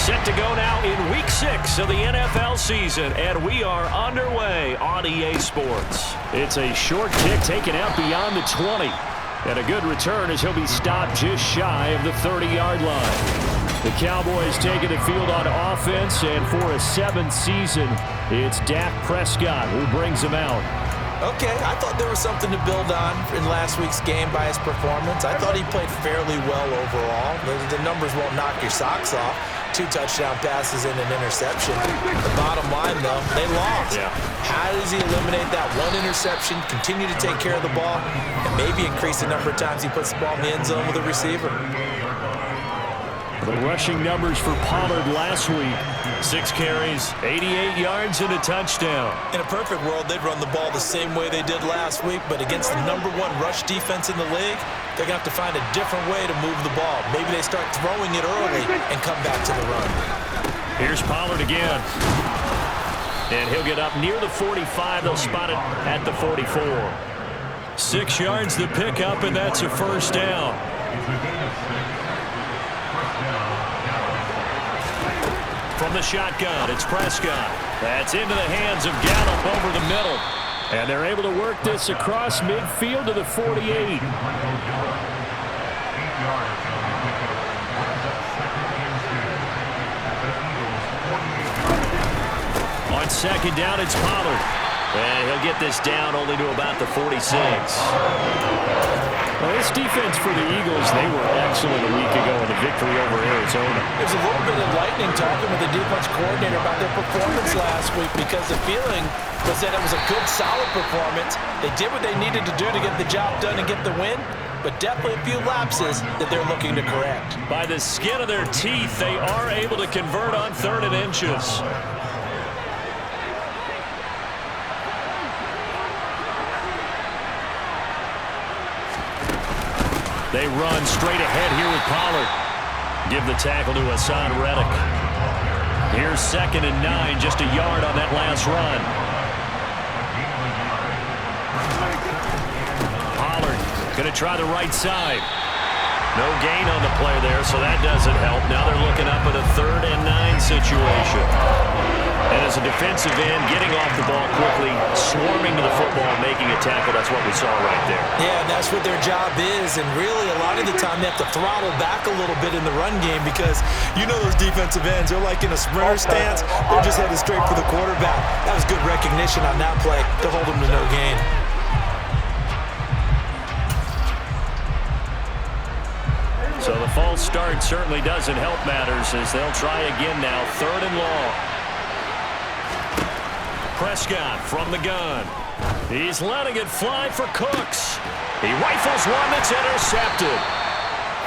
Set to go now in Week 6 of the NFL season, and we are underway on EA Sports. It's a short kick taken out beyond the 20. And a good return as he'll be stopped just shy of the 30-yard line. The Cowboys taking the field on offense, and for a 7th season, it's Dak Prescott who brings them out. Okay, I thought there was something to build on in last week's game by his performance. I thought he played fairly well overall. The numbers won't knock your socks off. 2 touchdown passes and an interception. The bottom line, though, they lost. Yeah. How does he eliminate that 1 interception, continue to take care of the ball, and maybe increase the number of times he puts the ball in the end zone with a receiver? The rushing numbers for Pollard last week. 6 carries, 88 yards, and a touchdown. In a perfect world, they'd run the ball the same way they did last week, but against the #1 rush defense in the league, they're going to have to find a different way to move the ball. Maybe they start throwing it early and come back to the run. Here's Pollard again. And he'll get up near the 45. They'll spot it at the 44. 6 yards the pickup, and that's a first down. From the shotgun, it's Prescott. That's into the hands of Gallup over the middle. And they're able to work this across midfield to the 48. On second down, it's Pollard. And he'll get this down only to about the 46. Well, this defense for the Eagles, they were excellent a week ago in the victory over Arizona. There's a little bit enlightening talking with the defense coordinator about their performance last week, because the feeling was that it was a good, solid performance. They did what they needed to do to get the job done and get the win, but definitely a few lapses that they're looking to correct. By the skin of their teeth, they are able to convert on 3rd and inches. They run straight ahead here with Pollard. Give the tackle to Hassan Reddick. Here's 2nd and 9, just a yard on that last run. Pollard going to try the right side. No gain on the play there, so that doesn't help. Now they're looking up at a 3rd and 9 situation. And as a defensive end, getting off the ball quickly, swarming to the football, making a tackle, that's what we saw right there. Yeah, and that's what their job is. And really, a lot of the time, they have to throttle back a little bit in the run game, because you know those defensive ends, they're like in a sprinter stance. They're just headed straight for the quarterback. That was good recognition on that play to hold them to no gain. So the false start certainly doesn't help matters, as they'll try again now, 3rd and long. Prescott from the gun. He's letting it fly for Cooks. He rifles one that's intercepted.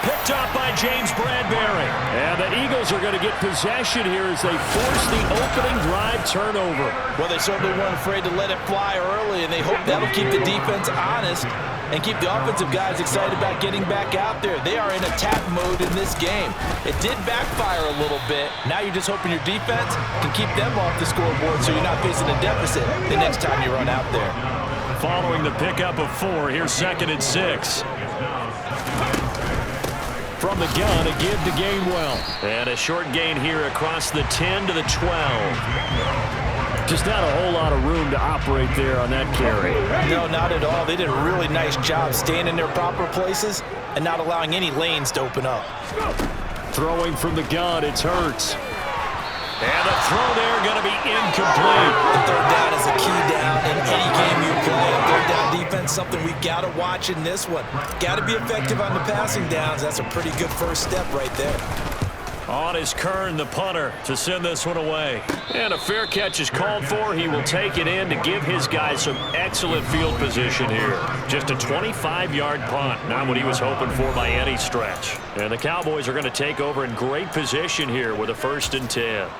Picked up by James Bradbury. And the Eagles are going to get possession here as they force the opening drive turnover. Well, they certainly weren't afraid to let it fly early, and they hope that'll keep the defense honest and keep the offensive guys excited about getting back out there. They are in attack mode in this game. It did backfire a little bit. Now you're just hoping your defense can keep them off the scoreboard so you're not facing a deficit the next time you run out there. Following the pickup of 4, here's 2nd and 6. From the gun, a give to Gainwell. And a short gain here across the 10 to the 12. Just not a whole lot of room to operate there on that carry. No, not at all. They did a really nice job staying in their proper places and not allowing any lanes to open up. Throwing from the gun, it's Hurts. And the throw there going to be incomplete. The 3rd down is a key down in any game you play. 3rd down defense, something we've got to watch in this one. Got to be effective on the passing downs. That's a pretty good first step right there. On is Kern, the punter, to send this one away. And a fair catch is called for. He will take it in to give his guys some excellent field position here. Just a 25-yard punt, not what he was hoping for by any stretch. And the Cowboys are going to take over in great position here with a 1st and 10.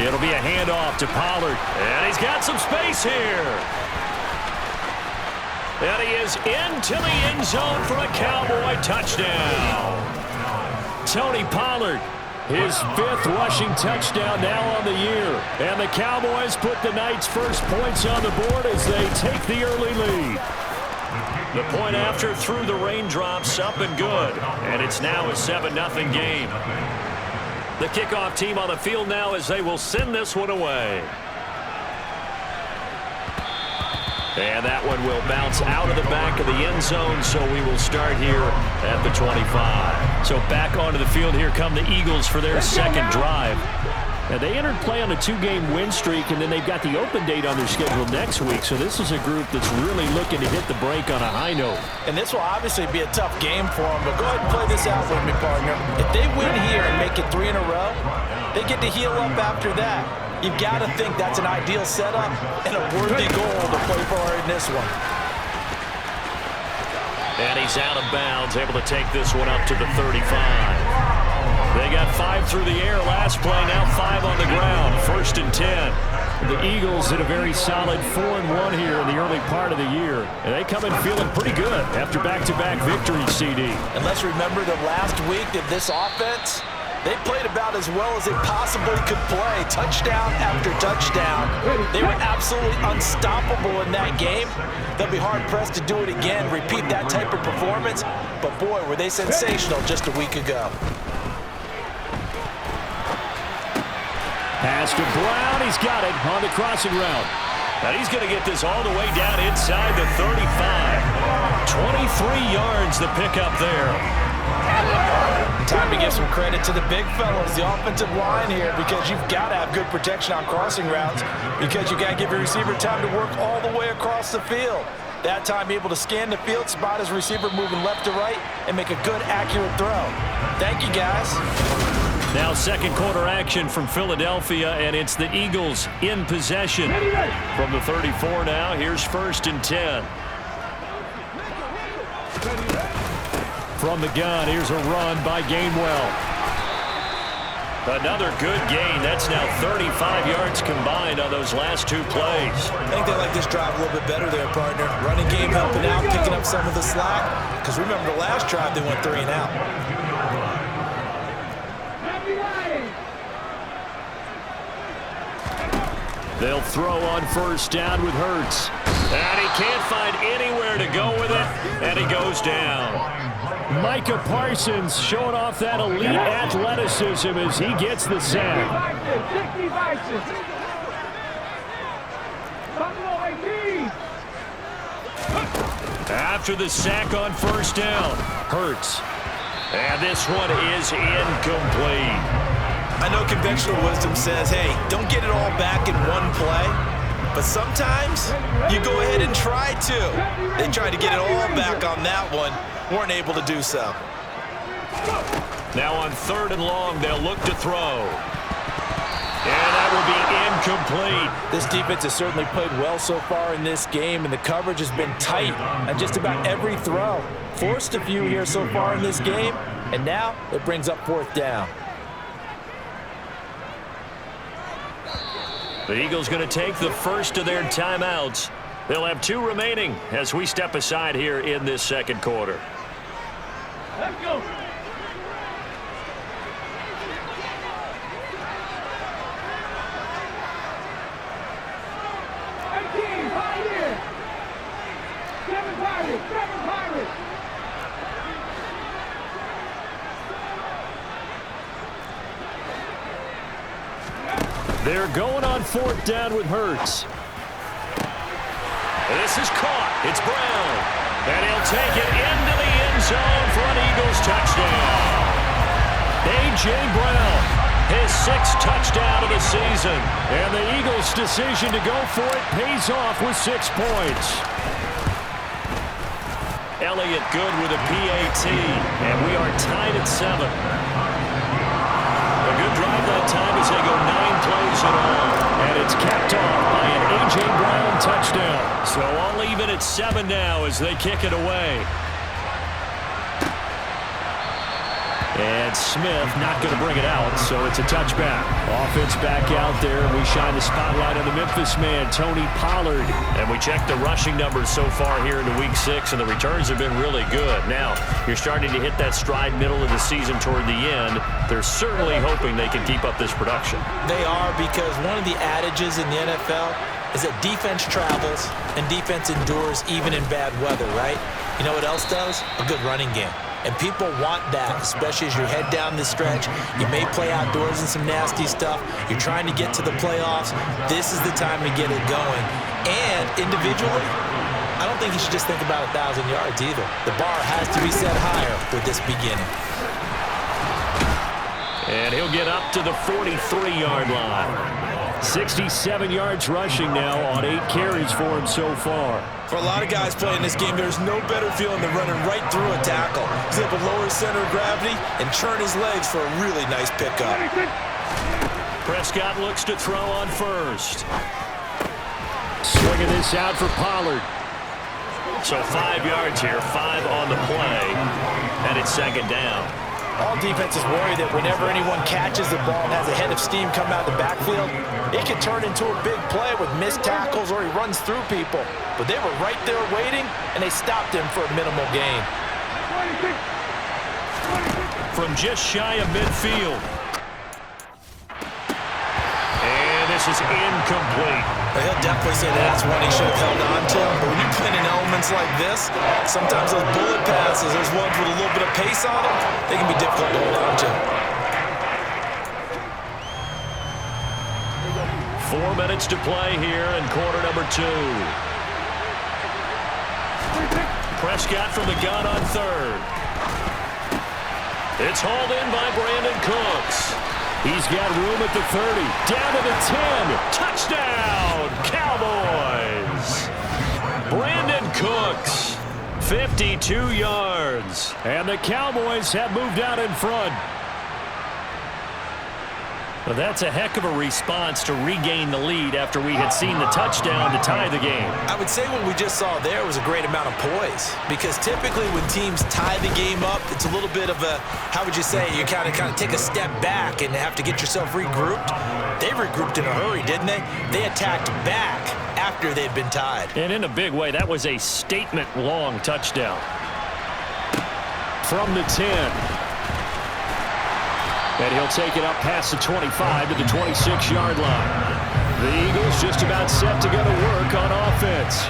It'll be a handoff to Pollard. And he's got some space here. And he is into the end zone for a Cowboy touchdown. Tony Pollard His 5th rushing touchdown now on the year. And the Cowboys put the night's first points on the board as they take the early lead. The point after through the raindrops, up and good. And it's now a 7-0 game. The kickoff team on the field now as they will send this one away. And that one will bounce out of the back of the end zone, so we will start here at the 25. So back onto the field here come the Eagles for their second drive. Now they entered play on a 2-game win streak, and then they've got the open date on their schedule next week. So this is a group that's really looking to hit the break on a high note. And this will obviously be a tough game for them, but go ahead and play this out with me, partner. If they win here and make it 3 in a row, they get to heal up after that. You've got to think that's an ideal setup and a worthy goal to play for in this one. And he's out of bounds, able to take this one up to the 35. They got 5 through the air last play, now 5 on the ground. 1st and 10. The Eagles did a very solid 4-1 here in the early part of the year. And they come in feeling pretty good after back-to-back victories, CD. And let's remember that last week that this offense, they played about as well as they possibly could play. Touchdown after touchdown. They were absolutely unstoppable in that game. They'll be hard-pressed to do it again, repeat that type of performance. But, boy, were they sensational just a week ago. Pass to Brown. He's got it on the crossing route. And he's going to get this all the way down inside the 35. 23 yards the pickup there. Time to give some credit to the big fellas, the offensive line here, because you've got to have good protection on crossing routes, because you've got to give your receiver time to work all the way across the field. That time able to scan the field, spot his receiver moving left to right, and make a good, accurate throw. Thank you, guys. Now second quarter action from Philadelphia, and it's the Eagles in possession. From the 34 now, here's 1st and 10. From the gun, here's a run by Gainwell. Another good gain. That's now 35 yards combined on those last 2 plays. I think they like this drive a little bit better there, partner. Running game helping out, picking up some of the slack. Because remember the last drive, they went 3 and out. They'll throw on 1st down with Hurts. And he can't find anywhere to go with it, and he goes down. Micah Parsons showing off that elite athleticism as he gets the sack. After the sack on 1st down, Hurts. And this one is incomplete. I know conventional wisdom says, hey, don't get it all back in one play. But sometimes you go ahead and try to. They tried to get it all back on that one. Weren't able to do so. Now on 3rd and long, they'll look to throw. And that will be incomplete. This defense has certainly played well so far in this game, and the coverage has been tight on just about every throw. Forced a few here so far in this game, and now it brings up 4th down. The Eagles going to take the first of their timeouts. They'll have 2 remaining as we step aside here in this second quarter. Let's go. They're going on 4th down with Hurts. This is caught. It's Brown. And he'll take it into the end zone for an Eagles touchdown. A.J. Brown, his 6th touchdown of the season. And the Eagles' decision to go for it pays off with 6 points. Elliott good with a PAT. And we are tied at 7. A good drive that time as they go 9 plays in all. And it's capped off by an A.J. Brown touchdown. So all even at 7 now as they kick it away. And Smith not going to bring it out, so it's a touchback. Offense back out there, and we shine the spotlight on the Memphis man, Tony Pollard. And we check the rushing numbers so far here into Week 6, and the returns have been really good. Now, you're starting to hit that stride middle of the season toward the end. They're certainly hoping they can keep up this production. They are, because one of the adages in the NFL is that defense travels and defense endures even in bad weather, right? You know what else does? A good running game. And people want that, especially as you head down the stretch. You may play outdoors in some nasty stuff. You're trying to get to the playoffs. This is the time to get it going. And individually, I don't think you should just think about 1,000 yards either. The bar has to be set higher with this beginning. And he'll get up to the 43-yard line. 67 yards rushing now on 8 carries for him so far. For a lot of guys playing this game, there's no better feeling than running right through a tackle. He's able to lower his center of gravity and churn his legs for a really nice pickup. Prescott looks to throw on first. Swinging this out for Pollard. So 5 yards here, 5 on the play, and it's second down. All defenses worry that whenever anyone catches the ball and has a head of steam come out of the backfield, it can turn into a big play with missed tackles or he runs through people. But they were right there waiting, and they stopped him for a minimal gain. From just shy of midfield. And this is incomplete. Well, he'll definitely say that that's one he should have held on to. But when you play in elements like this, sometimes those bullet passes, those ones with a little bit of pace on them, they can be difficult to hold on to. 4 minutes to play here in quarter number 2. Prescott from the gun on third. It's hauled in by Brandon Cooks. He's got room at the 30. Down to the 10. Touchdown, Cowboys. Brandon Cooks, 52 yards. And the Cowboys have moved out in front. Well, that's a heck of a response to regain the lead after we had seen the touchdown to tie the game. I would say what we just saw there was a great amount of poise, because typically when teams tie the game up, it's a little bit of a, how would you say, you kind of take a step back and have to get yourself regrouped. They regrouped in a hurry, didn't they? They attacked back after they'd been tied. And in a big way, that was a statement-long touchdown. From the 10. And he'll take it up past the 25 to the 26-yard line. The Eagles just about set to go to work on offense.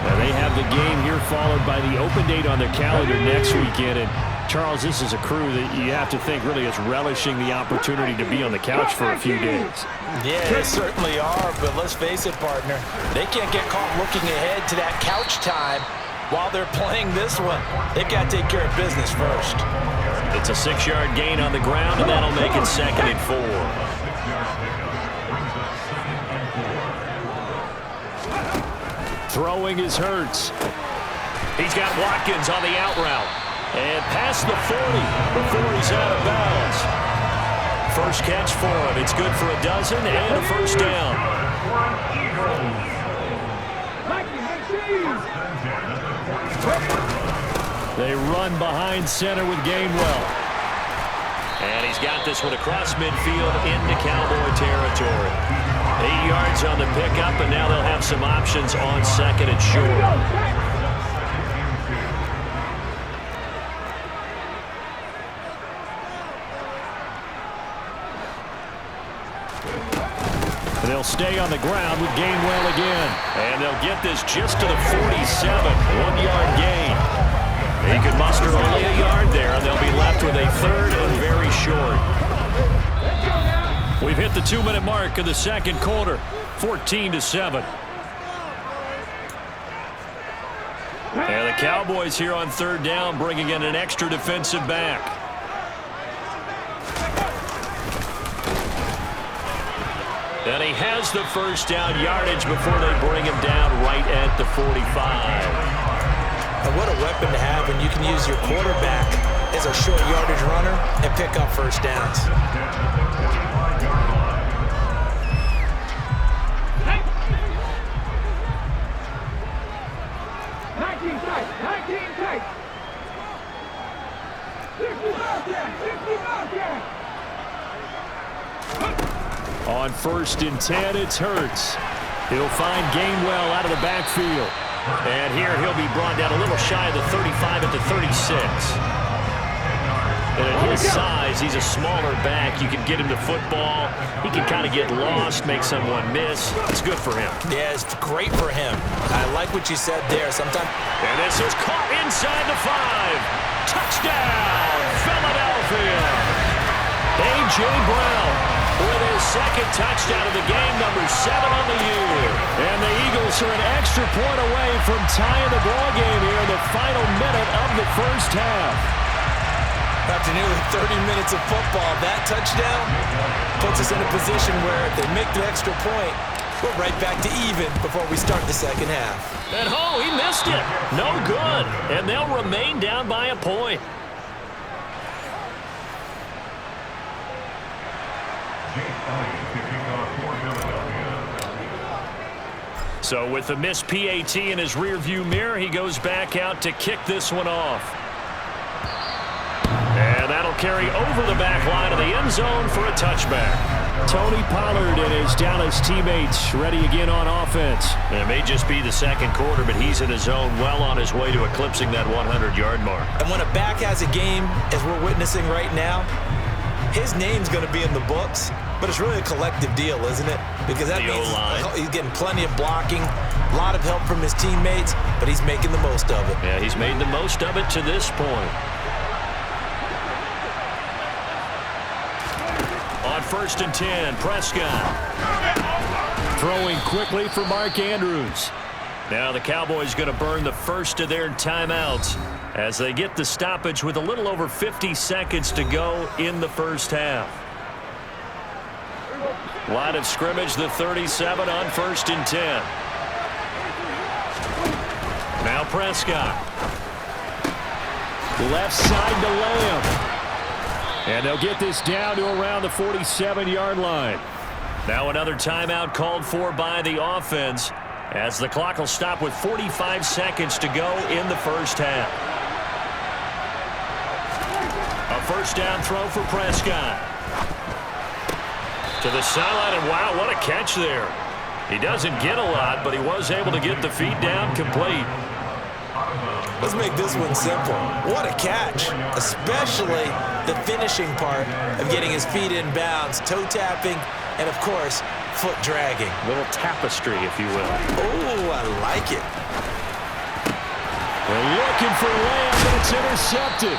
Now they have the game here followed by the open date on their calendar next weekend. And Charles, this is a crew that you have to think really is relishing the opportunity to be on the couch for a few days. Yeah, they certainly are, but let's face it, partner. They can't get caught looking ahead to that couch time while they're playing this one. They've got to take care of business first. It's a 6-yard gain on the ground, and that'll make it 2nd and 4. Throwing is Hurts. He's got Watkins on the out route. And past the 40 before he's out of bounds. First catch for him. It's good for a dozen and a first down. They run behind center with Gainwell. And he's got this one across midfield into Cowboy territory. 8 yards on the pickup, and now they'll have some options on 2nd and short. They'll stay on the ground with Gainwell again. And they'll get this just to the 47. 1-yard gain. He could muster only a yard there, and they'll be left with a 3rd and very short. We've hit the 2-minute mark of the second quarter. 14-7. And the Cowboys here on 3rd down, bringing in an extra defensive back. And he has the first down yardage before they bring him down right at the 45. And what a weapon to have when you can use your quarterback as a short yardage runner and pick up first downs. On 1st and 10, it's Hurts. He'll find Gainwell out of the backfield. And here he'll be brought down a little shy of the 35 at the 36. And at his size, he's a smaller back. You can get him to football. He can kind of get lost, make someone miss. It's good for him. Yeah, it's great for him. I like what you said there. Sometimes. And this is caught inside the 5. Touchdown, Philadelphia. A.J. Brown with his second touchdown of the game, number 7 on the year. And the Eagles are an extra point away from tying the ball game here in the final minute of the first half. After nearly 30 minutes of football, that touchdown puts us in a position where if they make the extra point, we're right back to even before we start the second half. And he missed it. No good. And they'll remain down by a point. So with the missed PAT in his rearview mirror, he goes back out to kick this one off. And that'll carry over the back line of the end zone for a touchback. Tony Pollard and his Dallas teammates ready again on offense. It may just be the second quarter, but he's in his zone, well on his way to eclipsing that 100-yard mark. And when a back has a game, as we're witnessing right now, his name's going to be in the books, but it's really a collective deal, isn't it? Because that means he's getting plenty of blocking, a lot of help from his teammates, but he's making the most of it. Yeah, he's made the most of it to this point. On 1st and 10, Prescott. Throwing quickly for Mark Andrews. Now the Cowboys going to burn the first of their timeouts as they get the stoppage with a little over 50 seconds to go in the first half. Line of scrimmage, the 37 on 1st and 10. Now Prescott. Left side to Lamb. And they'll get this down to around the 47-yard line. Now another timeout called for by the offense as the clock will stop with 45 seconds to go in the first half. A first down throw for Prescott. To the sideline, and wow, what a catch there. He doesn't get a lot, but he was able to get the feet down complete. Let's make this one simple. What a catch, especially the finishing part of getting his feet in bounds, toe tapping, and of course, foot dragging. A little tapestry, if you will. Oh, I like it. They're looking for Lamb, but it's intercepted.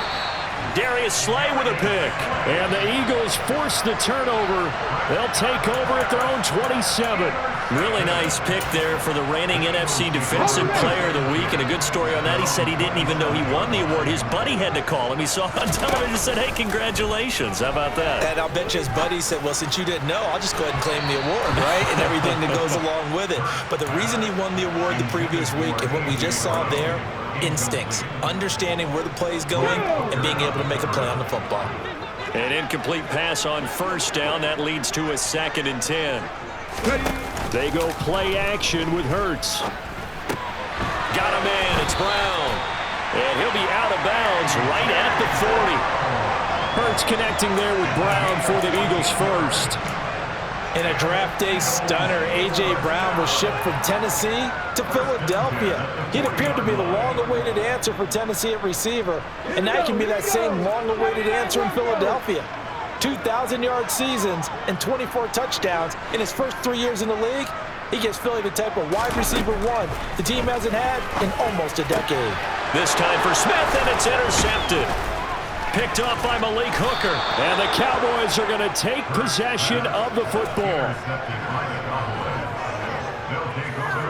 Darius Slay with a pick. And the Eagles force the turnover. They'll take over at their own 27. Really nice pick there for the reigning NFC Defensive Player of the Week. And a good story on that. He said he didn't even know he won the award. His buddy had to call him. He saw it on television and said, hey, congratulations. How about that? And I'll bet you his buddy said, well, since you didn't know, I'll just go ahead and claim the award, right? And everything that goes along with it. But the reason he won the award the previous week and what we just saw there, instincts, understanding where the play is going and being able to make a play on the football. An incomplete pass on first down. That leads to a 2nd and 10. They go play action with Hurts. Got a man. It's Brown. And he'll be out of bounds right at the 40. Hurts connecting there with Brown for the Eagles first. In a draft day stunner, A.J. Brown was shipped from Tennessee to Philadelphia. He'd appeared to be the long-awaited answer for Tennessee at receiver, and now he can be that same long-awaited answer in Philadelphia. 2,000-yard seasons and 24 touchdowns in his first 3 years in the league. He gives Philly the type of wide receiver one the team hasn't had in almost a decade. This time for Smith, and it's intercepted. Picked off by Malik Hooker. And the Cowboys are going to take possession of the football.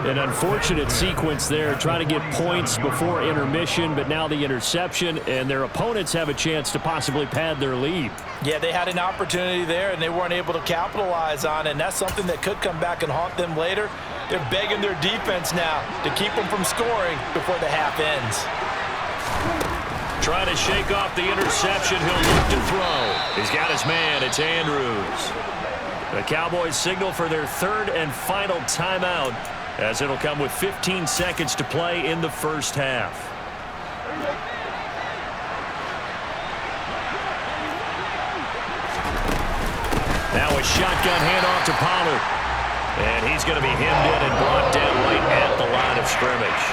An unfortunate sequence there, trying to get points before intermission, but now the interception, and their opponents have a chance to possibly pad their lead. Yeah, they had an opportunity there, and they weren't able to capitalize on it, and that's something that could come back and haunt them later. They're begging their defense now to keep them from scoring before the half ends. Trying to shake off the interception. He'll look to throw. He's got his man. It's Andrews. The Cowboys signal for their third and final timeout, as it'll come with 15 seconds to play in the first half. Now a shotgun handoff to Pollard. And he's going to be hemmed in and brought down right at the line of scrimmage.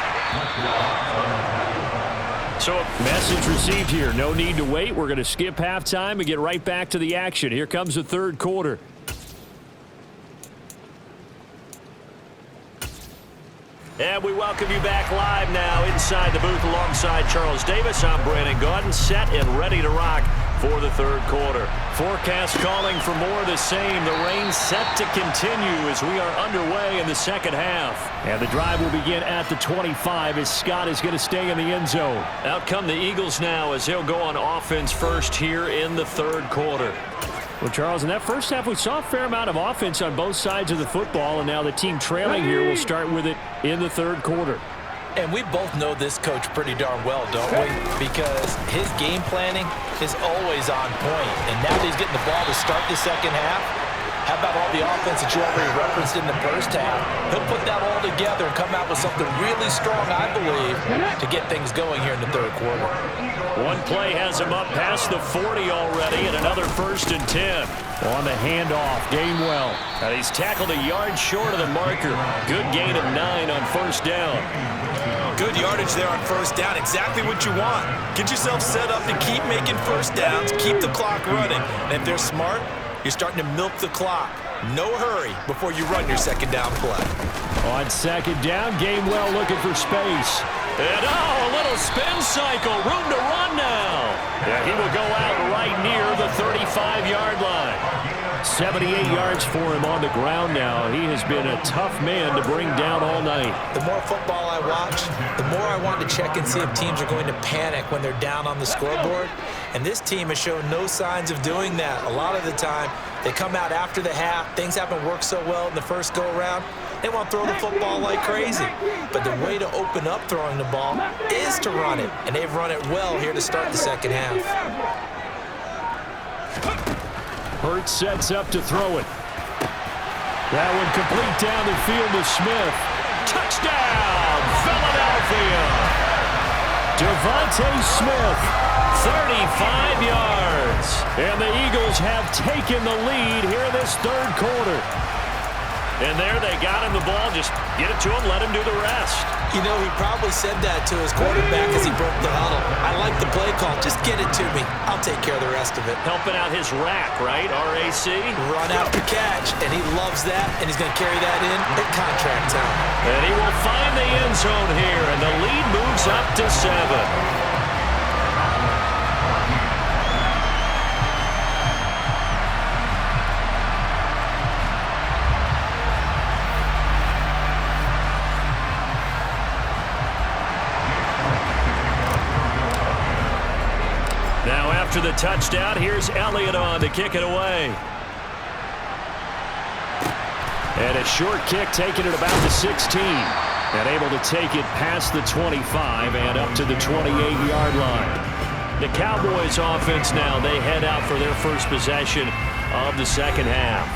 So a message received here. No need to wait. We're going to skip halftime and get right back to the action. Here comes the third quarter. And we welcome you back live now inside the booth alongside Charles Davis. I'm Brandon Gaudin, set and ready to rock for the third quarter. Forecast calling for more of the same. The rain set to continue as we are underway in the second half. And the drive will begin at the 25 as Scott is going to stay in the end zone. Out come the Eagles now as they'll go on offense first here in the third quarter. Well, Charles, in that first half, we saw a fair amount of offense on both sides of the football, and now the team trailing here will start with it in the third quarter. And we both know this coach pretty darn well, don't we? Because his game planning is always on point. And now that he's getting the ball to start the second half, how about all the offense that you already referenced in the first half? He'll put that all together and come out with something really strong, I believe, to get things going here in the third quarter. One play has him up past the 40 already, and another 1st and 10. On the handoff, Gainwell. And he's tackled a yard short of the marker. Good gain of 9 on first down. Good yardage there on first down. Exactly what you want. Get yourself set up to keep making first downs, keep the clock running. And if they're smart, you're starting to milk the clock. No hurry before you run your second down play. On second down, Gainwell looking for space. And a little spin cycle. Room to run now. Yeah, he will go out right near the 35-yard line. 78 yards for him on the ground now. He has been a tough man to bring down all night. The more football I watch, the more I want to check and see if teams are going to panic when they're down on the scoreboard. And this team has shown no signs of doing that. A lot of the time, they come out after the half. Things haven't worked so well in the first go-around. They want to throw the football like crazy. But the way to open up throwing the ball is to run it. And they've run it well here to start the second half. Hurts sets up to throw it. That one complete down the field to Smith. Touchdown, Philadelphia! Devontae Smith, 35 yards. And the Eagles have taken the lead here in this third quarter. And there they got him the ball. Just get it to him, let him do the rest. You know, he probably said that to his quarterback as he broke the huddle. I like the play call. Just get it to me. I'll take care of the rest of it. Helping out his rack, right? RAC. Run after catch, and he loves that, and he's going to carry that in at contract time. And he will find the end zone here, and the lead moves up to 7. After the touchdown, here's Elliott on to kick it away. And a short kick taken at about the 16. And able to take it past the 25 and up to the 28-yard line. The Cowboys offense now, they head out for their first possession of the second half.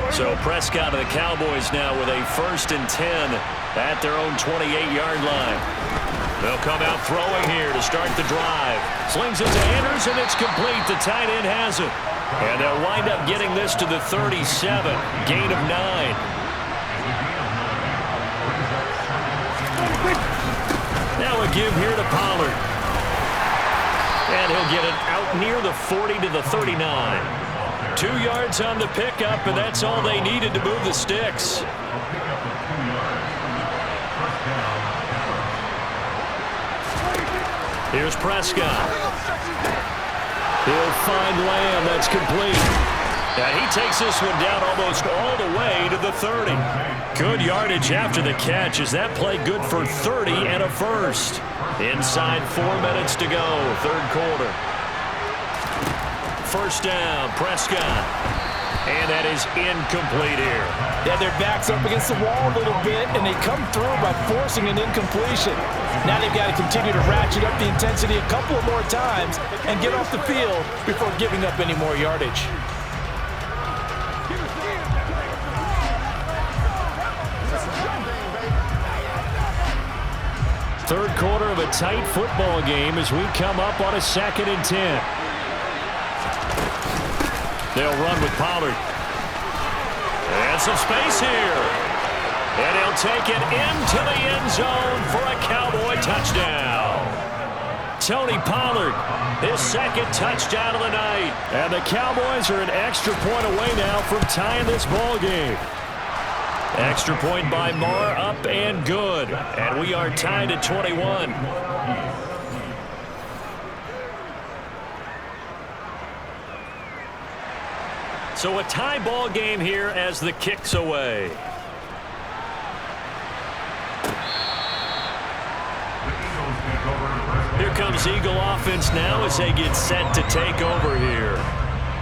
So Prescott of the Cowboys now with a 1st and 10 at their own 28-yard line. They'll come out throwing here to start the drive. Slings it to Anders, and it's complete. The tight end has it. And they'll wind up getting this to the 37. Gain of 9. Now a give here to Pollard. And he'll get it out near the 40 to the 39. 2 yards on the pickup, and that's all they needed to move the sticks. Here's Prescott. He'll find Lamb. That's complete. And he takes this one down almost all the way to the 30. Good yardage after the catch. Is that play good for 30 and a first? Inside 4 minutes to go, third quarter. First down, Prescott. And that is incomplete here. Yeah, their back's up against the wall a little bit, and they come through by forcing an incompletion. Now they've got to continue to ratchet up the intensity a couple of more times and get off the field before giving up any more yardage. Third quarter of a tight football game as we come up on a 2nd and 10. They'll run with Pollard. And some space here. And he'll take it into the end zone for a Cowboy touchdown. Tony Pollard, his 2nd touchdown of the night. And the Cowboys are an extra point away now from tying this ball game. Extra point by Marr, up and good. And we are tied at 21. So a tie ball game here as the kick's away. Here comes Eagle offense now as they get set to take over here.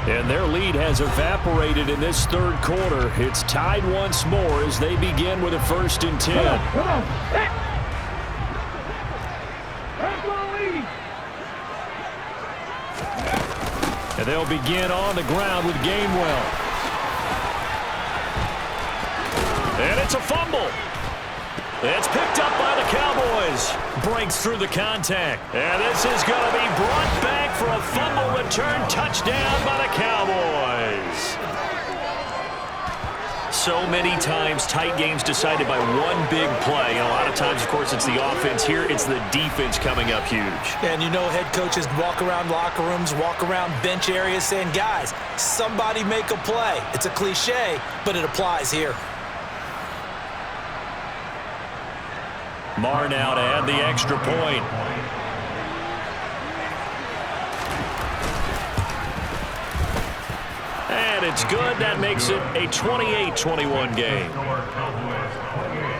And their lead has evaporated in this third quarter. It's tied once more as they begin with a 1st and 10. And they'll begin on the ground with Gainwell. And it's a fumble. It's picked up by the Cowboys. Breaks through the contact. And this is going to be brought back for a fumble return touchdown by the Cowboys. So many times tight games decided by one big play. And a lot of times, of course, it's the offense. Here, it's the defense coming up huge. And you know head coaches walk around locker rooms, walk around bench areas saying, guys, somebody make a play. It's a cliche, but it applies here. Marr now to add the extra point. And it's good. That makes it a 28-21 game.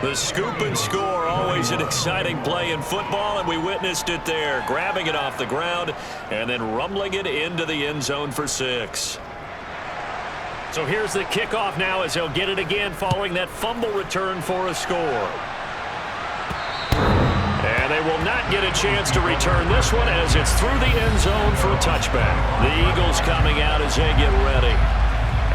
The scoop and score, always an exciting play in football, and we witnessed it there. Grabbing it off the ground and then rumbling it into the end zone for 6. So here's the kickoff now as they'll get it again following that fumble return for a score. And they will not get a chance to return this one as it's through the end zone for a touchback. The Eagles coming out as they get ready.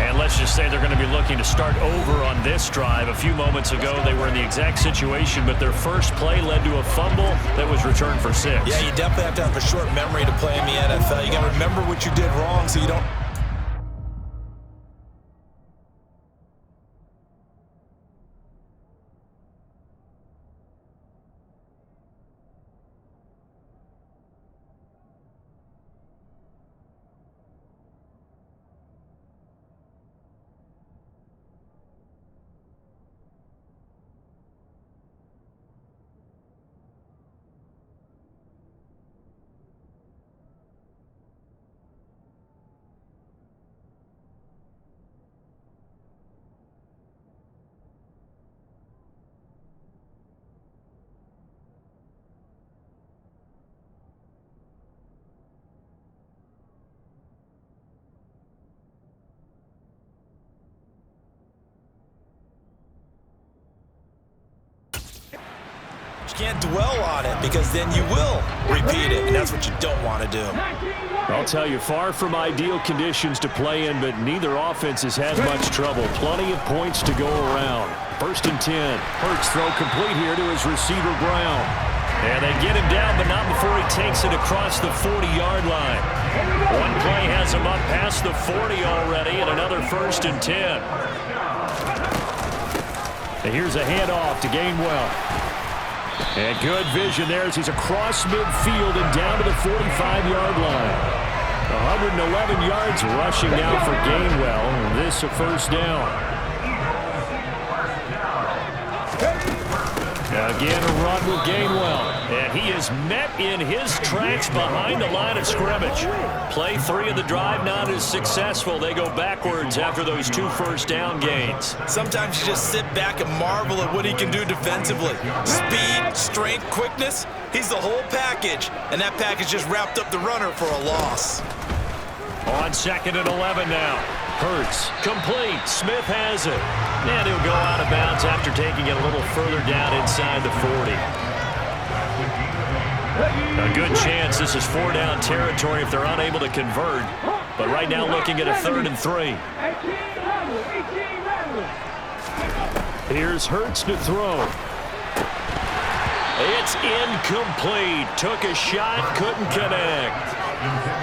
And let's just say they're going to be looking to start over on this drive. A few moments ago, they were in the exact situation, but their first play led to a fumble that was returned for 6. Yeah, you definitely have to have a short memory to play in the NFL. You got to remember what you did wrong so you don't... You can't dwell on it because then you will repeat it, and that's what you don't want to do. I'll tell you, far from ideal conditions to play in, but neither offense has had much trouble. Plenty of points to go around. 1st and 10. Hurts throw complete here to his receiver, Brown. And they get him down, but not before he takes it across the 40-yard line. One play has him up past the 40 already, and another 1st and 10. And here's a handoff to Gainwell. And good vision there as he's across midfield and down to the 45-yard line. 111 yards rushing now for Gainwell. And this a 1st down. Again, a run with Gainwell. And he is met in his tracks behind the line of scrimmage. Play 3 of the drive not as successful. They go backwards after those 2 1st down gains. Sometimes you just sit back and marvel at what he can do defensively. Speed, strength, quickness, he's the whole package. And that package just wrapped up the runner for a loss. On 2nd and 11 now. Hurts, complete. Smith has it. And he'll go out of bounds after taking it a little further down inside the 40. A good chance this is 4-down territory if they're unable to convert. But right now looking at a 3rd and 3. Here's Hurts to throw. It's incomplete. Took a shot, couldn't connect.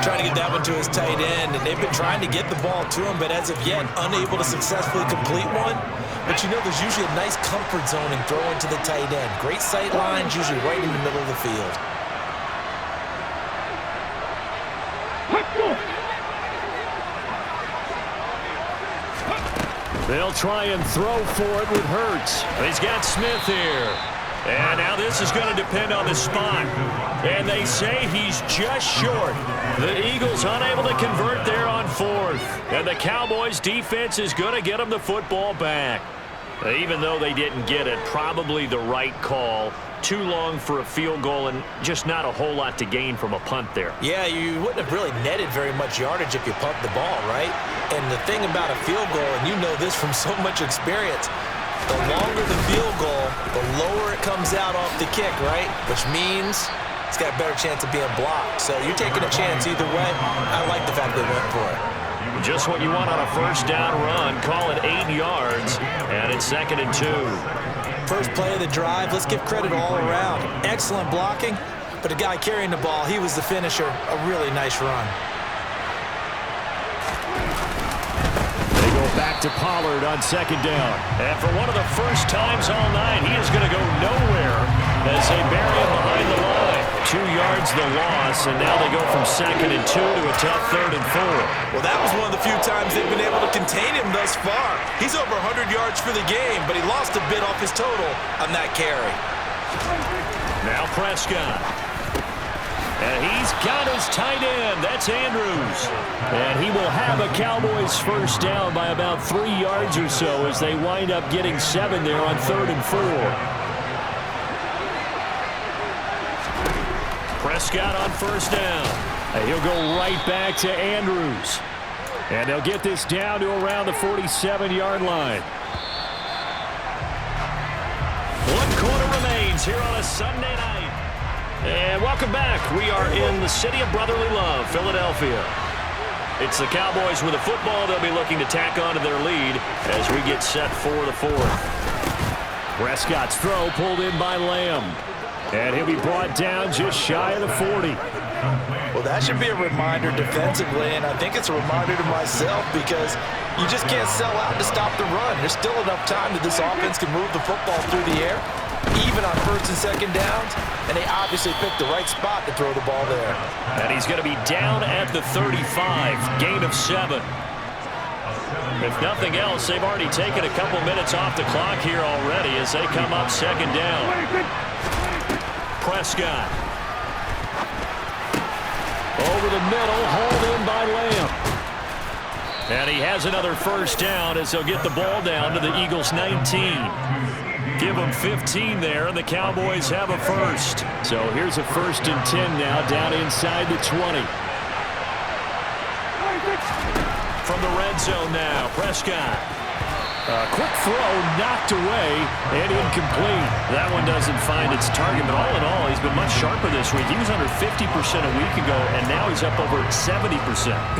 Trying to get that one to his tight end, and they've been trying to get the ball to him, but as of yet, unable to successfully complete one. But you know, there's usually a nice comfort zone in throwing to the tight end. Great sight lines, usually right in the middle of the field. They'll try and throw for it with Hurts. He's got Smith here. And now this is going to depend on the spot. And they say he's just short. The Eagles unable to convert there on fourth. And the Cowboys defense is going to get them the football back. Even though they didn't get it, probably the right call. Too long for a field goal and just not a whole lot to gain from a punt there. Yeah, you wouldn't have really netted very much yardage if you pumped the ball, right? And the thing about a field goal, and you know this from so much experience, the longer the field goal, the lower it comes out off the kick, right? Which means it's got a better chance of being blocked. So you're taking a chance either way. I like the fact they went for it. Just what you want on a first down run. Call it 8 yards, and it's 2nd and 2. First play of the drive, let's give credit all around. Excellent blocking, but the guy carrying the ball, he was the finisher. A really nice run. They go back to Pollard on 2nd down. And for one of the first times all night, he is going to go nowhere as they bury him behind the line. 2 yards the loss, and now they go from 2nd and 2 to a tough 3rd and 4. Well, that was one of the few times they've been able to contain him thus far. He's over 100 yards for the game, but he lost a bit off his total on that carry. Now Prescott. And he's got his tight end. That's Andrews. And he will have a Cowboys first down by about 3 yards or so as they wind up getting 7 there on 3rd and 4. Prescott on first down. And he'll go right back to Andrews. And they'll get this down to around the 47-yard line. 1 quarter remains here on a Sunday night. And welcome back. We are in the city of brotherly love, Philadelphia. It's the Cowboys with a football. They'll be looking to tack on to their lead as we get set for the 4th. Prescott's throw pulled in by Lamb. And he'll be brought down just shy of the 40. Well, that should be a reminder defensively, and I think it's a reminder to myself because you just can't sell out to stop the run. There's still enough time that this offense can move the football through the air, even on 1st and 2nd downs, and they obviously picked the right spot to throw the ball there. And he's going to be down at the 35, gain of 7. If nothing else, they've already taken a couple minutes off the clock here already as they come up 2nd down. Prescott. Over the middle, hauled in by Lamb. And he has another first down as they'll get the ball down to the Eagles' 19. Give them 15 there, and the Cowboys have a first. So here's a 1st and 10 now, down inside the 20. From the red zone now, Prescott. Quick throw, knocked away, and incomplete. That one doesn't find its target, but all in all, he's been much sharper this week. He was under 50% a week ago, and now he's up over 70%.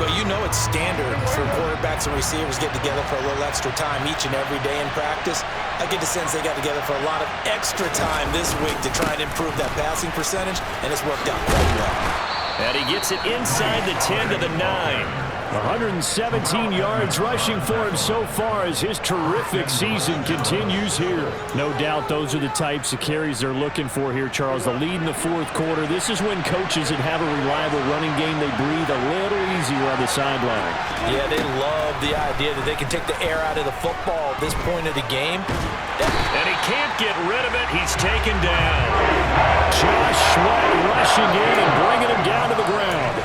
Well, you know it's standard for quarterbacks and receivers get together for a little extra time each and every day in practice. I get the sense they got together for a lot of extra time this week to try and improve that passing percentage, and it's worked out quite well. And he gets it inside the 10 to the 9. 117 yards rushing for him so far as his terrific season continues here. No doubt those are the types of carries they're looking for here, Charles. The lead in the 4th quarter. This is when coaches that have a reliable running game, they breathe a little easier on the sideline. Yeah, they love the idea that they can take the air out of the football at this point of the game. And he can't get rid of it. He's taken down. Josh Sweat rushing in and bringing him down to the ground.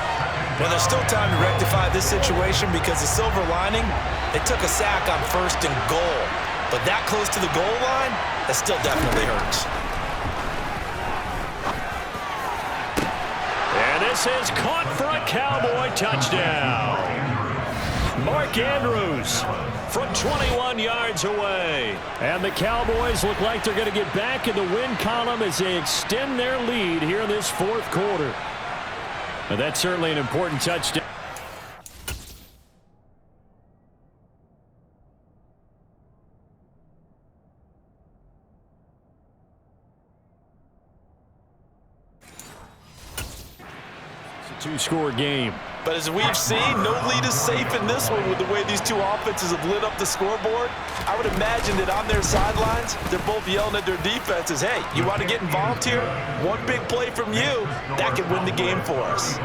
Well, there's still time to rectify this situation because the silver lining, they took a sack on 1st and goal. But that close to the goal line, that still definitely hurts. And this is caught for a Cowboy touchdown. Mark Andrews from 21 yards away. And the Cowboys look like they're going to get back in the win column as they extend their lead here in this 4th quarter. And that's certainly an important touchdown. two-score game. But as we've seen, no lead is safe in this one with the way these two offenses have lit up the scoreboard. I would imagine that on their sidelines, they're both yelling at their defenses, hey, you want to get involved here? One big play from you, that could win the game for us.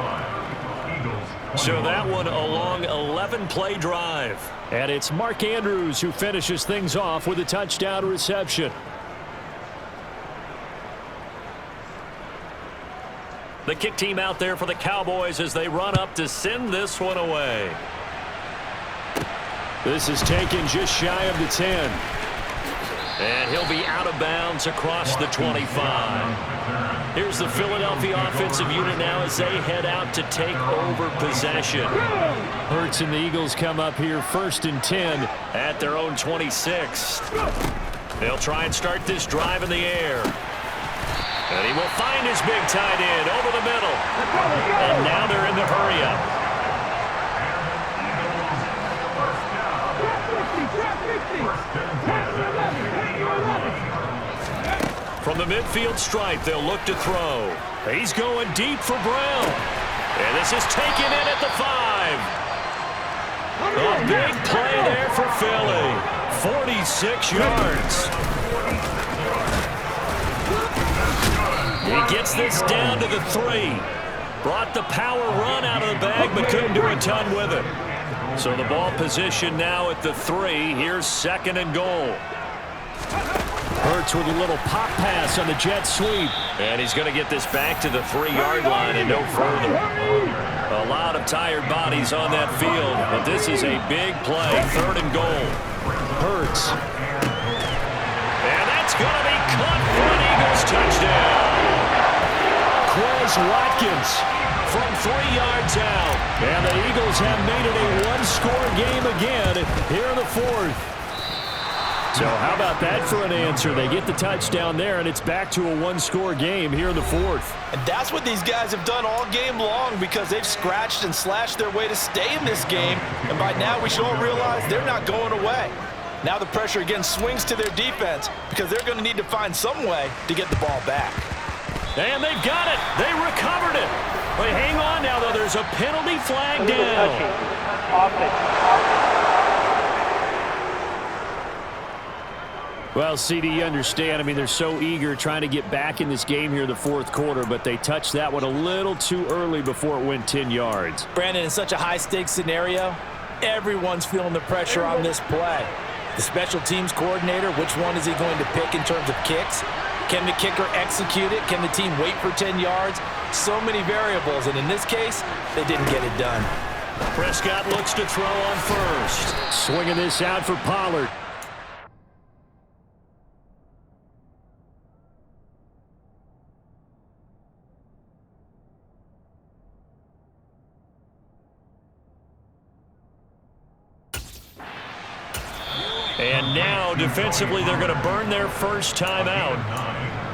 So that one a long 11-play drive. And it's Mark Andrews who finishes things off with a touchdown reception. The kick team out there for the Cowboys as they run up to send this one away. This is taken just shy of the 10. And he'll be out of bounds across the 25. Here's the Philadelphia offensive unit now as they head out to take over possession. Hurts and the Eagles come up here 1st and 10 at their own 26. They'll try and start this drive in the air. And he will find his big tight end over the middle. And now they're in the hurry-up. From the midfield stripe, they'll look to throw. He's going deep for Brown. And this is taken in at the 5. A big play there for Philly. 46 yards. He gets this down to the 3. Brought the power run out of the bag, but couldn't do a ton with it. So the ball position now at the 3. Here's 2nd and goal. Hurts with a little pop pass on the jet sweep. And he's going to get this back to the 3-yard line and no further. A lot of tired bodies on that field, but this is a big play. 3rd and goal. Hurts. And that's going to be caught for an Eagles touchdown. Quez Watkins from 3 yards out. And the Eagles have made it a one-score game again here in the 4th. So how about that for an answer? They get the touchdown there, and it's back to a one-score game here in the 4th. And that's what these guys have done all game long because they've scratched and slashed their way to stay in this game. And by now we should all realize they're not going away. Now the pressure again swings to their defense because they're going to need to find some way to get the ball back. And they've got it. They recovered it. But hang on now, though. There's a penalty flag down. Well, CD, you understand. I mean, they're so eager trying to get back in this game here in the 4th quarter, but they touched that one a little too early before it went 10 yards. Brandon, in such a high-stakes scenario, everyone's feeling the pressure on this play. The special teams coordinator, which one is he going to pick in terms of kicks? Can the kicker execute it? Can the team wait for 10 yards? So many variables, and in this case, they didn't get it done. Prescott looks to throw on first. Swinging this out for Pollard. And now, defensively, they're going to burn their first time out.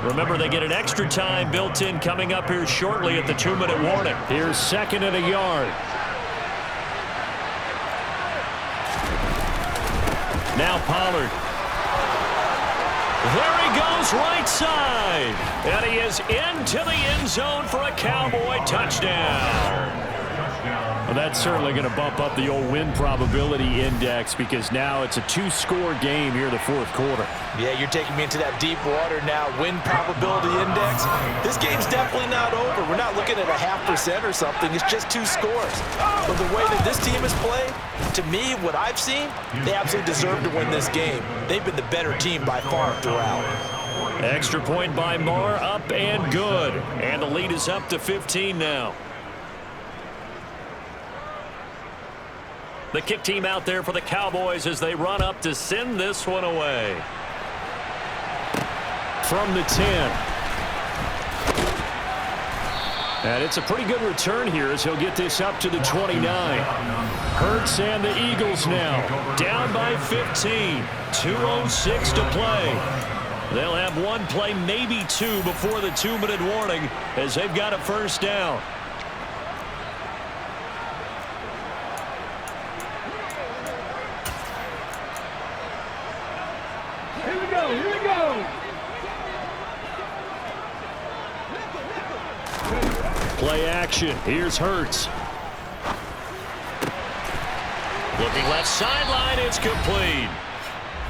Remember, they get an extra time built in coming up here shortly at the 2-minute warning. Here's 2nd and a yard. Now Pollard. There he goes, right side. And he is into the end zone for a Cowboy touchdown. Well, that's certainly going to bump up the old win probability index because now it's a 2-score game here in the 4th quarter. Yeah, you're taking me into that deep water now. Win probability index. This game's definitely not over. We're not looking at a 0.5% or something. It's just 2 scores. But the way that this team has played, to me, what I've seen, they absolutely deserve to win this game. They've been the better team by far throughout. Extra point by Marr, up and good. And the lead is up to 15 now. The kick team out there for the Cowboys as they run up to send this one away. From the 10. And it's a pretty good return here as he'll get this up to the 29. Hurts and the Eagles now down by 15. 2:06 to play. They'll have one play, maybe 2 before the 2-minute warning as they've got a first down. Play action. Here's Hurts. Looking left sideline. It's complete.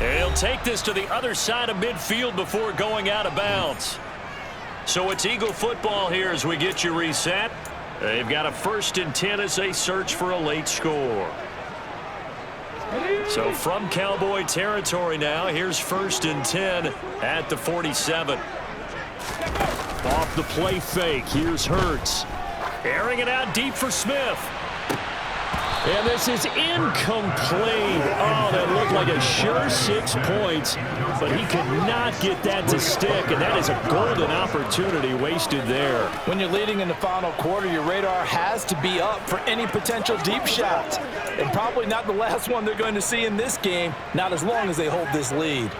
And he'll take this to the other side of midfield before going out of bounds. So it's Eagle football here as we get you reset. They've got a 1st and 10 as they search for a late score. So from Cowboy territory now, here's 1st and 10 at the 47. Off the play fake, here's Hurts. Airing it out deep for Smith. And this is incomplete. Oh, that looked like a sure 6 points, but he could not get that to stick, and that is a golden opportunity wasted there. When you're leading in the final quarter, your radar has to be up for any potential deep shots, and probably not the last one they're going to see in this game, not as long as they hold this lead.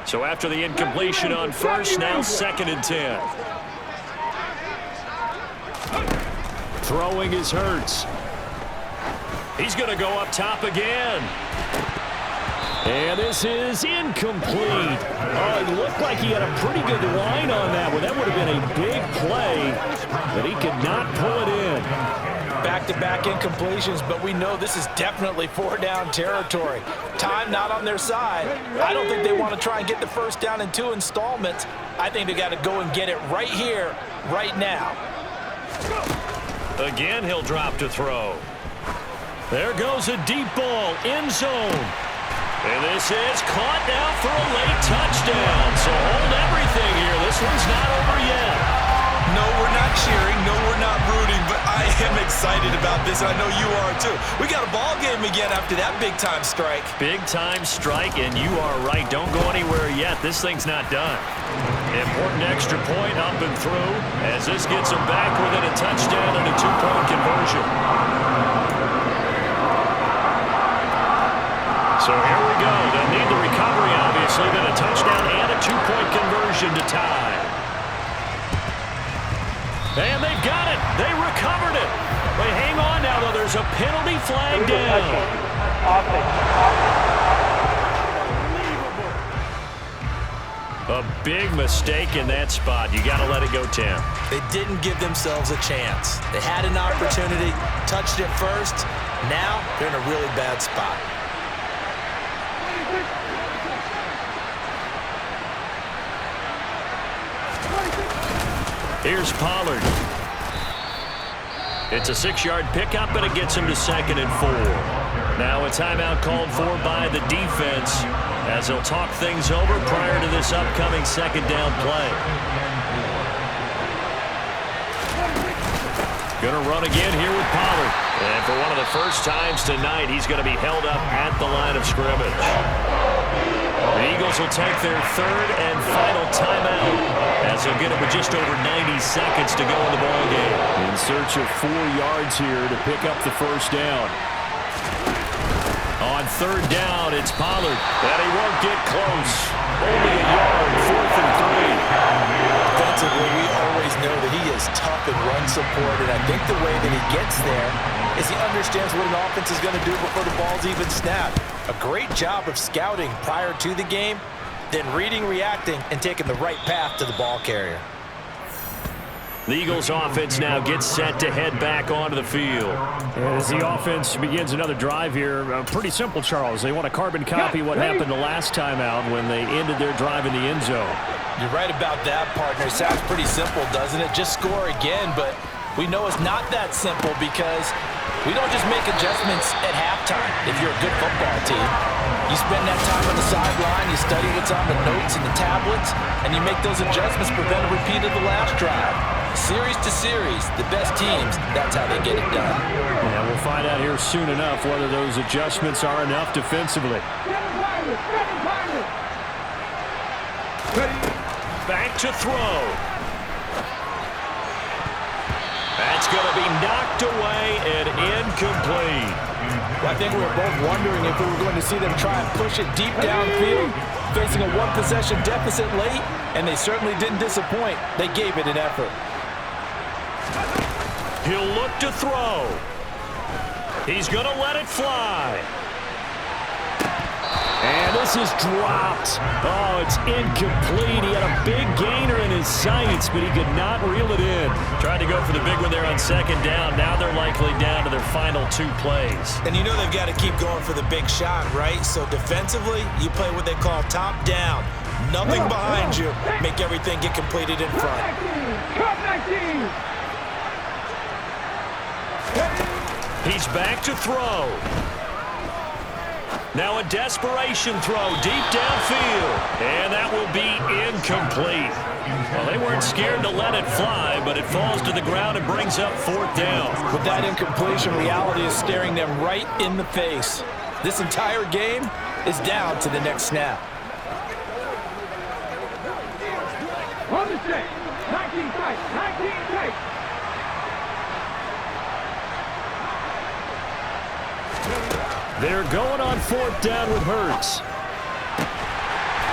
So after the incompletion on first, now 2nd and 10. Throwing is Hurts. He's going to go up top again. And this is incomplete. Oh, it looked like he had a pretty good line on that one. That would have been a big play, but he could not pull it in. Back-to-back incompletions, but we know this is definitely 4-down territory. Time not on their side. I don't think they want to try and get the 1st down in 2 installments. I think they got to go and get it right here, right now. Again, he'll drop to throw. There goes a deep ball, end zone. And this is caught now for a late touchdown. So hold everything here. This one's not over yet. No, we're not cheering. No, we're not rooting. But I am excited about this, and I know you are too. We got a ball game again after that big-time strike. Big-time strike, and you are right. Don't go anywhere yet. This thing's not done. Important extra point up and through as this gets them back within a touchdown and a 2-point conversion. So here we go. They'll need the recovery, obviously, then a touchdown and a 2-point conversion to tie. And they've got it. They recovered it. But hang on now, though. There's a penalty flag down. A big mistake in that spot. You got to let it go, Tim. They didn't give themselves a chance. They had an opportunity, touched it first. Now they're in a really bad spot. Here's Pollard. It's a 6-yard pickup, but it gets him to 2nd and 4. Now a timeout called for by the defense as they'll talk things over prior to this upcoming 2nd down play. Going to run again here with Pollard. And for one of the first times tonight, he's going to be held up at the line of scrimmage. The Eagles will take their 3rd and final timeout as they'll get it with just over 90 seconds to go in the ballgame. In search of 4 yards here to pick up the 1st down. On 3rd down, it's Pollard. And he won't get close. Only a yard, 4th and 3. Defensively, we always know that he is tough in run support, and I think the way that he gets there is he understands what an offense is going to do before the ball's even snapped. A great job of scouting prior to the game, then reading, reacting, and taking the right path to the ball carrier. The Eagles offense now gets set to head back onto the field. As the offense begins another drive here, pretty simple, Charles. They want to carbon copy what happened the last time out when they ended their drive in the end zone. You're right about that, partner. Sounds pretty simple, doesn't it? Just score again, but we know it's not that simple because we don't just make adjustments at halftime if you're a good football team. You spend that time on the sideline, you study what's on the notes and the tablets, and you make those adjustments to prevent a repeat of the last drive. Series to series, the best teams, that's how they get it done. Yeah, we'll find out here soon enough whether those adjustments are enough defensively. Back to throw. That's going to be knocked away and incomplete. Well, I think we were both wondering if we were going to see them try and push it deep downfield, facing a one-possession deficit late, and they certainly didn't disappoint. They gave it an effort. He'll look to throw. He's going to let it fly. And this is dropped. Oh, it's incomplete. He had a big gainer in his sights, but he could not reel it in. Tried to go for the big one there on second down. Now they're likely down to their final 2 plays. And you know they've got to keep going for the big shot, right? So defensively, you play what they call top down. Nothing behind you. Make everything get completed in front. He's back to throw. Now a desperation throw deep downfield. And that will be incomplete. Well, they weren't scared to let it fly, but it falls to the ground and brings up 4th down. With that incompletion, reality is staring them right in the face. This entire game is down to the next snap. On the set. 19 tight. 19 tight. They're going on 4th down with Hurts.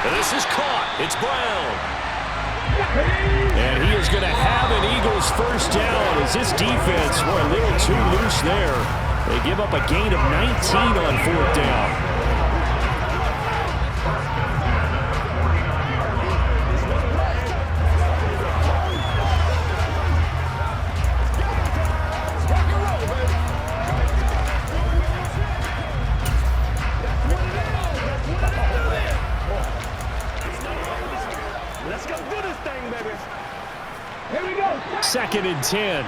And this is caught. It's Brown. And he is going to have an Eagles 1st down as this defense were a little too loose there. They give up a gain of 19 on 4th down. Let's go do this thing, baby. Here we go. 2nd and 10.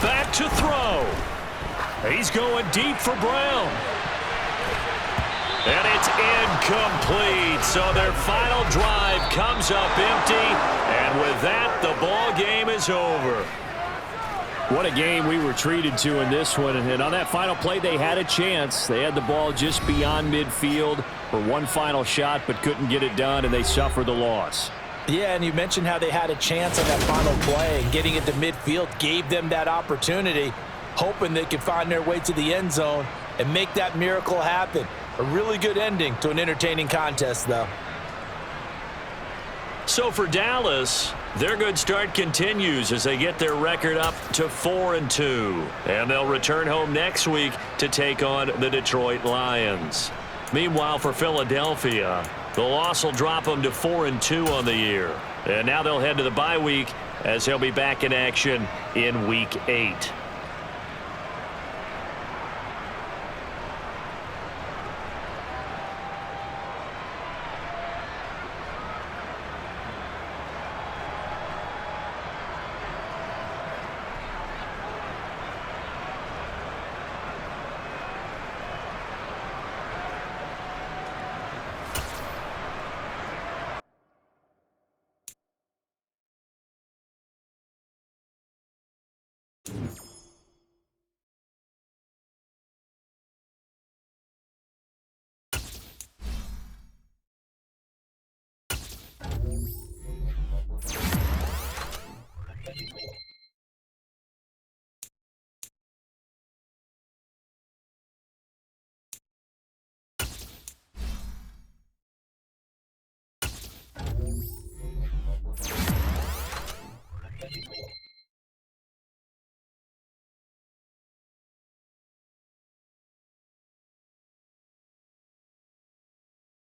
Back to throw. He's going deep for Brown. And it's incomplete. So their final drive comes up empty. And with that, the ball game is over. What a game we were treated to in this one. And on that final play, they had a chance. They had the ball just beyond midfield for one final shot, but couldn't get it done, and they suffered the loss. Yeah, and you mentioned how they had a chance on that final play. Getting it to midfield gave them that opportunity, hoping they could find their way to the end zone and make that miracle happen. A really good ending to an entertaining contest, though. So for Dallas, their good start continues as they get their record up to 4-2. And they'll return home next week to take on the Detroit Lions. Meanwhile, for Philadelphia, the loss will drop them to 4-2 on the year. And now they'll head to the bye week as they'll be back in action in Week 8.